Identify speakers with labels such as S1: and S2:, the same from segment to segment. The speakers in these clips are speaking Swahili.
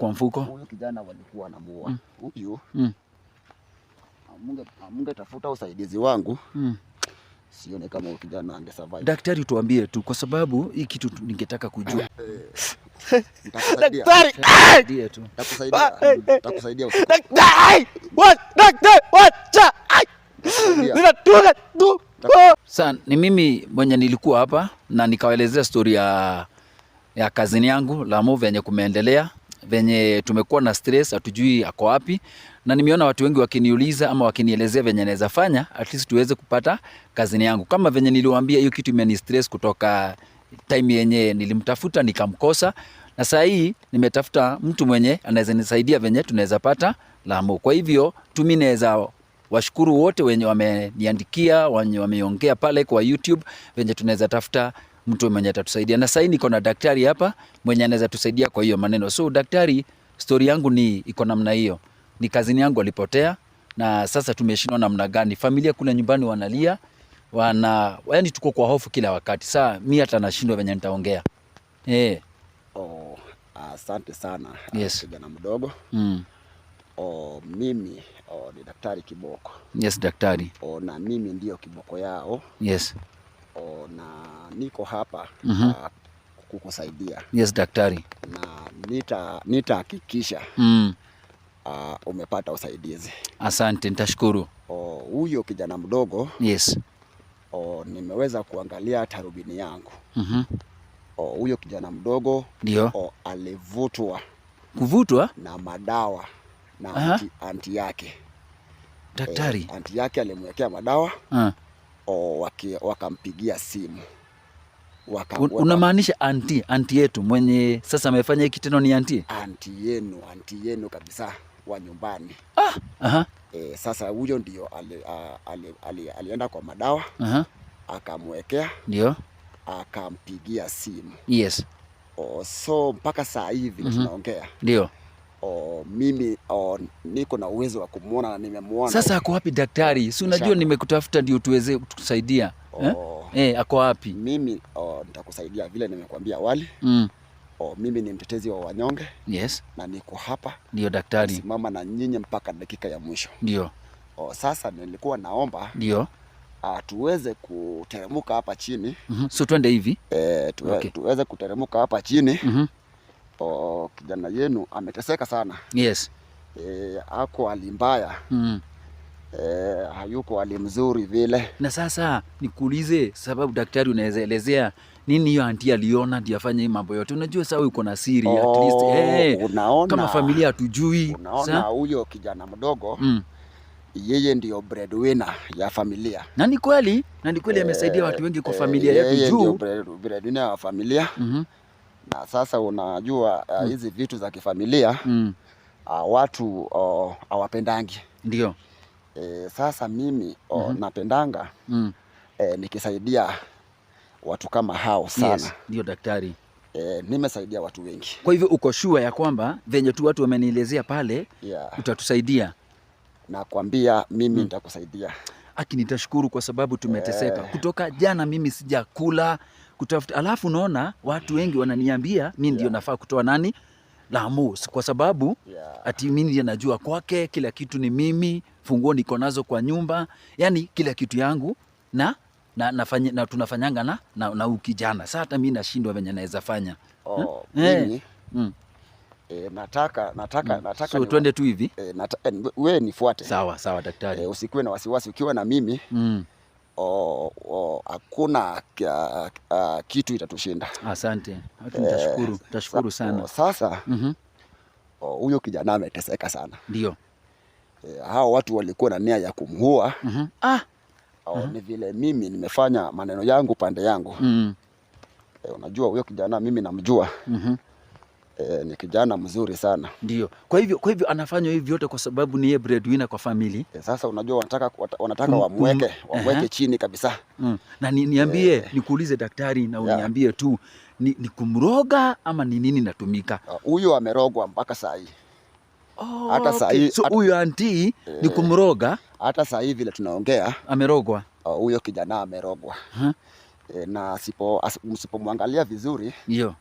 S1: kwa mfuko.
S2: Huyo kijana walikuwa wanamuua. Huyu amunge tafuta usaidizi wangu. Sione kama huyo kijana angesurvive.
S1: Daktari, tuambie tu, kwa sababu hii kitu ningetaka kujua.
S2: Daktari,
S1: Ndiye tu.
S2: Takusaidia.
S1: Daktari! What? Sasa ni mimi mwenye nilikuwa hapa na nikawaelezea story ya kazini yangu Lamu, venye kumeendelea, venye tumekuwa na stress, hatujui ako wapi, na nimeona watu wengi wakiniuliza ama wakinielezea venye naweza fanya at least tuweze kupata kazini yangu. Kama venye niliwaambia, hiyo kitu imeni stress kutoka time yenye nilimtafuta nikamkosa, na saa hii nimetafuta mtu mwenye anaweza nisaidia venye tunaweza pata Lamu. Kwa hivyo mimi naweza washukuru wote wenye wameniandikia, wenye wameongea pale kwa YouTube venye tunaweza tafuta mtu mwenye atatusaidia. Na sasa niko na daktari hapa mwenye anaweza tusaidia kwa hiyo maneno. So daktari, story yangu ni iko namna hiyo. Ni kazini yangu alipotea na sasa tumeshindwa namna gani. Familia kule nyumbani wanalia, yaani tuko kwa hofu kila wakati. Sasa mimi hata nashindwa venye nitaongea.
S2: Asante sana.
S1: Yes.
S2: Kijana mdogo. Mimi ni Daktari Kiboko.
S1: Yes, daktari.
S2: Na mimi ndio kiboko yao.
S1: Yes.
S2: Na niko hapa kukusaidia.
S1: Yes, daktari.
S2: Na nitahakikisha umepata usaidizi.
S1: Asante, nitashukuru.
S2: Huyo kijana mdogo.
S1: Yes.
S2: Nimeweza kuangalia tarubini yangu. Huyo kijana mdogo
S1: ndio
S2: alivutwa.
S1: Kuvutwa
S2: na madawa na anti yake.
S1: Daktari,
S2: anti yake alimwekea madawa. Wakampigia simu.
S1: Unamaanisha anti yetu mwenye sasa amefanya hiki kitendo ni anti
S2: yenu kabisa wa nyumbani. Sasa huyo ndio alienda kwa madawa. Akamwekea,
S1: ndio
S2: akampigia simu.
S1: Yes.
S2: So mpaka saa hivi tunaongea.
S1: Ndio.
S2: Mimi niko na uwezo wa kumuona na nimemuona.
S1: Sasa ako wapi daktari? Si unajua nimekutafuta ndio tuweze kutusaidia. Ako wapi?
S2: Mimi nitakusaidia vile nimekuambia awali. Mimi ni mtetezi wa wanyonge.
S1: Yes.
S2: Na niko hapa.
S1: Ndio daktari.
S2: Simama na nyinyi mpaka dakika ya mwisho.
S1: Ndio.
S2: Sasa nilikuwa naomba.
S1: Ndio.
S2: Tuweze kuteremuka hapa chini.
S1: So twende hivi.
S2: Tuweze kuteremuka hapa chini. Kijana yenu ameteseka sana.
S1: Yes.
S2: Ako hali mbaya. Hayuko hali mzuri vile.
S1: Na sasa nikuulize, sababu daktari, unaweza elezea nini hiyo anti aliona ndio afanye hii mambo yote? Unajua sasa uko na siri at least.
S2: Unaona,
S1: kama familia hatujui.
S2: Unaona huyo kijana mdogo yeye ndio breadwinner ya familia.
S1: Na ni kweli amesaidia watu wengi kwa familia yetu juu.
S2: Yeye ndio breadwinner ya familia. Na sasa unajua hizi vitu za kifamilia watu hawapendangi.
S1: Ndio.
S2: Sasa mimi napendanga nikisaidia watu kama hao sana.
S1: Yes. Ndio daktari.
S2: Nimesaidia watu wengi.
S1: Kwa hivyo uko sure ya kwamba venye tu watu wamenielezea pale utatusaidia?
S2: Nakwambia mimi nitakusaidia.
S1: Nitashukuru kwa sababu tumeteseka. Kutoka jana mimi sijakula kutafuta. Alafu unaona watu wengi wananiambia mimi ndio nafaa kutoa nani Lamu, kwa sababu ati mimi ndio najua kwake, kila kitu ni mimi, funguo niko nazo kwa nyumba, yani kila kitu yangu na tunafanyanga na ukijana. Sasa hata mimi nashindwa venye naweza fanya.
S2: Mimi nataka
S1: so twende tu hivi.
S2: Wewe nifuate.
S1: Sawa daktari.
S2: Usikuwe na wasiwasi ukiwa na mimi. Hakuna kitu itatushinda.
S1: Asante. Nitashukuru sana.
S2: Sasa huyo kijana ameteseka sana.
S1: Ndio.
S2: Hao watu walikuwa na nia ya kumuua. Ni vile mimi nimefanya maneno yangu pande yangu. Unajua huyo kijana mimi namjua. Ni kijana mzuri sana.
S1: Ndio. Kwa hivyo anafanywa hivi yote kwa sababu ni yeye breadwinner kwa family.
S2: Sasa unajua wanataka wamweke chini kabisa.
S1: Na niambie, nikuulize daktari, na uniambie tu ni kumroga ama ni nini natumika?
S2: Huyo amerogwa mpaka saa hii. Hata saa hii.
S1: So huyo anti ni kumroga?
S2: Hata saa hii vile tunaongea
S1: amerogwa.
S2: Huyo kijana amerogwa. Na msipomwangalia vizuri.
S1: Ndio.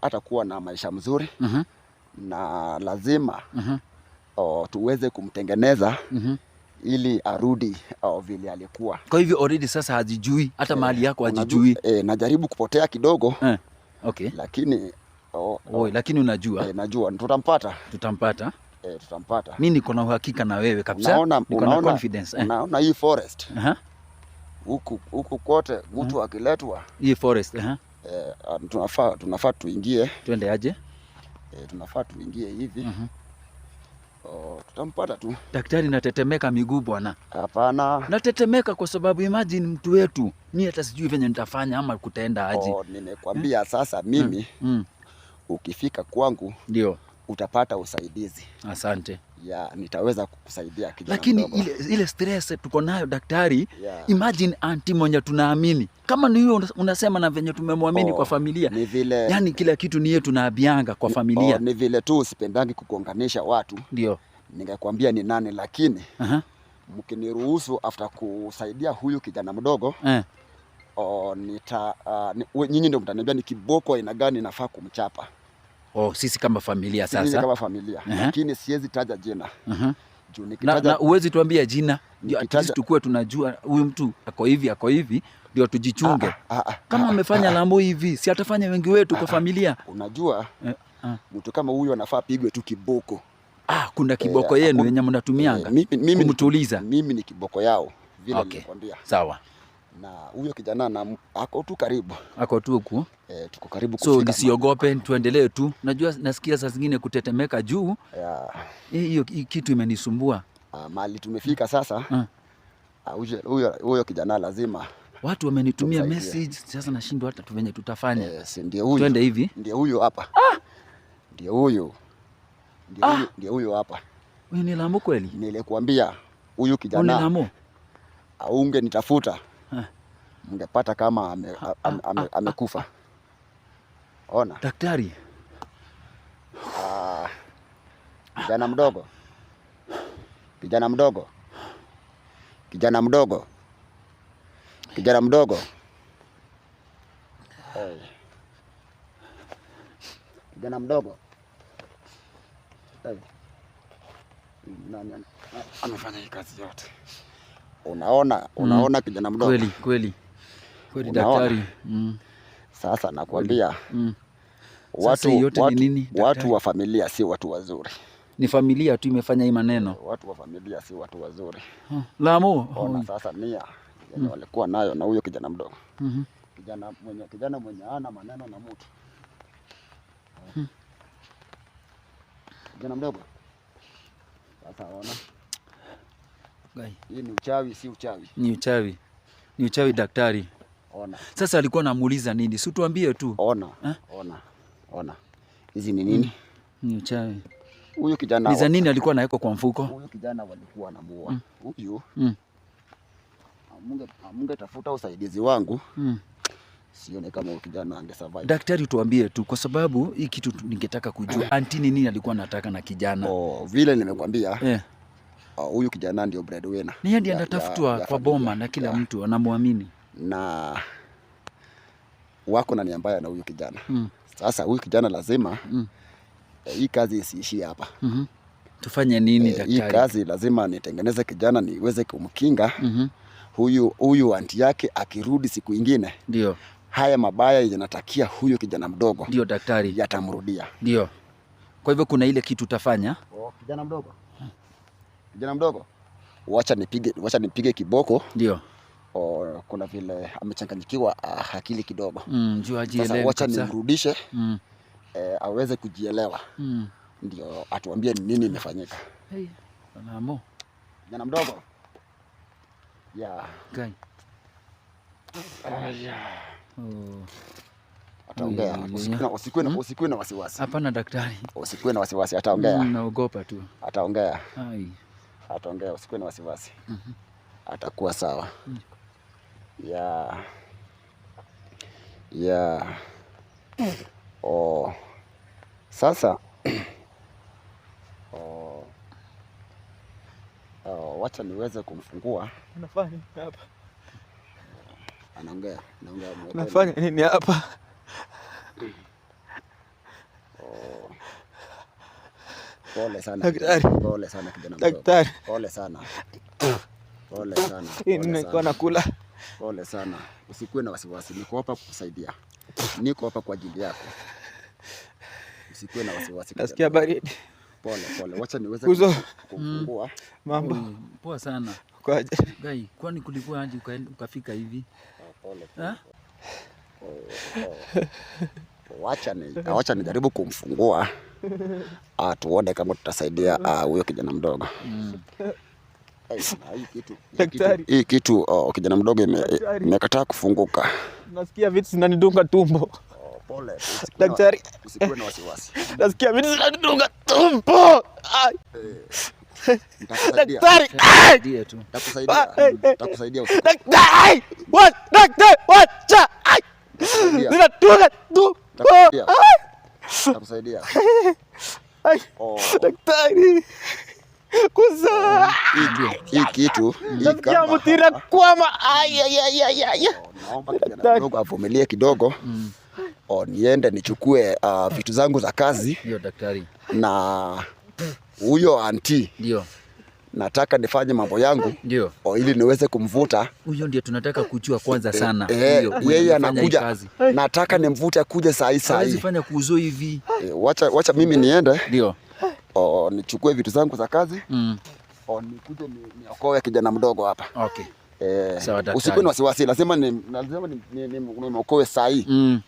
S2: hata kuwa na maisha mzuri na lazima tuweze kumtengeneza ili arudi vile alikuwa.
S1: Kwa hivyo already sasa hajijui hata mahali yako hajijui.
S2: Najaribu kupotea kidogo.
S1: Okay.
S2: Lakini
S1: lakini unajua?
S2: Najua tutampata.
S1: Tutampata.
S2: Tutampata.
S1: Mimi niko na uhakika na wewe kabisa. Niko na confidence.
S2: Unaona hii forest. Huku kote mtu akiletwa.
S1: Hii forest.
S2: Tunafaa tuingie.
S1: Twende aje?
S2: Tunafaa tuingie hivi. Tutampata tu.
S1: Daktari, natetemeka miguu bwana.
S2: Hapana.
S1: Natetemeka kwa sababu imagine mtu wetu. Mimi hata sijui venye nitafanya ama kutaenda aje.
S2: Nimekwambia sasa mimi ukifika kwangu
S1: ndio
S2: utapata usaidizi.
S1: Asante.
S2: Nitaweza kukusaidia kijana.
S1: Lakini ile stress tuko nayo daktari, imagine auntie mwenye tunaamini. Kama ni hiyo unasema na venye tumemwamini kwa familia.
S2: Ni vile,
S1: yani kila kitu ni yetu tunaambianga kwa familia.
S2: Ni vile tu usipendangi kugonganisha watu.
S1: Ndio.
S2: Ningekwambia ni nani, lakini mkiniruhusu after kusaidia huyu kijana mdogo nyinyi ndio mtaniambia ni kiboko aina gani nafaa kumchapa.
S1: Sisi kama familia sasa.
S2: Sisi kama familia. Lakini siwezi taja jina.
S1: Juu nikitaja na uwezi tuambia jina. Ndio at least tukue tunajua huyu mtu ako hivi ndio tujichunge. Kama amefanya Lambo hivi, si atafanya wengi wetu kwa familia.
S2: Unajua mtu kama huyu anafaa pigwe tu kiboko.
S1: Kuna kiboko yenu yenye mnatumianga kumtuliza.
S2: Mimi ni kiboko yao vile nilikwambia.
S1: Sawa.
S2: Na huyo kijana ako tu karibu.
S1: Ako tu huku.
S2: Tuko karibu kufika.
S1: So nisiogope, tuendelee tu. Najua nasikia saa zingine kutetemeka juu. Hiyo kitu imenisumbua.
S2: Mali tumefika sasa. Huyo kijana lazima.
S1: Watu wamenitumia message, sasa nashindwa hata venye tutafanya.
S2: Ndio huyo.
S1: Twende hivi.
S2: Ndio huyo hapa. Ndio huyo. Ndio huyo hapa.
S1: Wewe ni Lambo kweli?
S2: Nilikwambia huyu kijana.
S1: Ni Lambo.
S2: Aunge nitafuta. Mngepata kama amekufa. Ona.
S1: Daktari.
S2: Kijana mdogo. Kijana mdogo. Kijana mdogo. Kijana mdogo. Kijana mdogo. Amefanya hii kazi yote. Unaona kijana mdogo.
S1: Kweli daktari.
S2: Sasa nakwambia watu wa familia si watu wazuri.
S1: Ni familia tu imefanya hii maneno.
S2: Watu wa familia si watu wazuri.
S1: Lamo.
S2: Ona sasa nia walikuwa nayo na huyo kijana mdogo. Kijana mwenye ana maneno na mtu. Kijana mdogo. Sasa ona. Hii ni uchawi, si uchawi.
S1: Ni uchawi. Ni uchawi daktari.
S2: Ona.
S1: Sasa alikuwa anamuuliza nini? Si tuambie tu.
S2: Ona. Hizi ni nini?
S1: Ni uchawi.
S2: Huyu kijana.
S1: Ni za nini alikuwa anaweka kwa mfuko?
S2: Huyu kijana walikuwa anamuua. Huyu. Munge tafuta usaidizi wangu. Sione kama huyu kijana angesurvive.
S1: Daktari, tuambie tu kwa sababu hii kitu ningetaka kujua. Auntie nini alikuwa anataka na kijana?
S2: Vile nimekwambia. Huyu kijana ndio breadwinner.
S1: Ni yeye ndiye anatafutwa kwa boma na kila mtu anamwamini.
S2: Na wako na nia mbaya na huyu kijana. Sasa huyu kijana lazima hii kazi isiishie hapa.
S1: Tufanye nini daktari?
S2: Hii kazi lazima nitengeneze kijana niweze kumkinga. Huyu aunti yake akirudi siku ingine.
S1: Ndio.
S2: Haya mabaya yanatakia huyu kijana mdogo.
S1: Ndio daktari.
S2: Yatamrudia.
S1: Ndio. Kwa hivyo kuna ile kitu utafanya?
S2: Kijana mdogo. Kijana mdogo. Wacha nipige kiboko.
S1: Ndio.
S2: Kuna vile amechanganyikiwa akili kidogo.
S1: Njoo ajielewe.
S2: Sasa wacha nimrudishe. Aweze kujielewa. Ndio atuambie ni nini imefanyika.
S1: Lambo.
S2: Kijana mdogo. Ataongea. Usikuwe na wasiwasi.
S1: Hapana daktari.
S2: Usikuwe na wasiwasi, ataongea.
S1: Naogopa tu.
S2: Ataongea. Ataongea, usikuwe na wasiwasi. Atakuwa sawa. Sasa wacha niweze kumfungua.
S3: Unafanya nini hapa?
S2: Anaongea.
S3: Unafanya nini hapa?
S2: Pole sana.
S3: Daktari.
S2: Pole sana kijana mdogo.
S3: Daktari.
S2: Pole sana. Pole sana.
S3: Nilikuwa nakula.
S2: Pole sana. Usikuwe na wasiwasi. Niko hapa kukusaidia. Niko hapa kwa ajili yako. Usikuwe na wasiwasi.
S3: Nasikia baridi.
S2: Pole. Wacha niweze kufungua.
S3: Mambo.
S1: Poa sana.
S3: Kwaje?
S1: Gai, kwani kulikuwa aje ukafika hivi?
S2: Pole. Wacha nijaribu kumfungua. Tuone kama tutasaidia huyo kijana mdogo. Hii kitu kijana mdogo imekataa kufunguka.
S3: Nasikia vitu zinanidunga tumbo.
S2: Pole.
S3: Daktari.
S2: Usikuwe na wasiwasi.
S3: Nasikia vitu zinanidunga tumbo. Daktari.
S2: Nitakusaidia.
S3: Daktari. What? Daktari. What? Zinadunga tumbo.
S2: Nitakusaidia.
S3: Daktari. Kuza.
S2: Hii kitu
S3: nasikia mtira kwama.
S2: Naomba kijana mdogo avumilie kidogo. Niende nichukue vitu zangu za kazi.
S1: Ndio daktari.
S2: Na huyo anti.
S1: Ndio.
S2: Nataka nifanye mambo yangu.
S1: Ndio.
S2: Ili niweze kumvuta.
S1: Huyo ndio tunataka kujua kwanza sana.
S2: Yeye anakuja. Nataka nimvute akuje saa hii.
S1: Hawezi fanya kuuzo hivi.
S2: Wacha mimi niende.
S1: Ndio.
S2: Nichukue vitu zangu za kazi. Nikuje niokoe kijana mdogo hapa.
S1: Okay. Sawa daktari.
S2: Usikuwe na wasiwasi, lazima niokoe saa hii.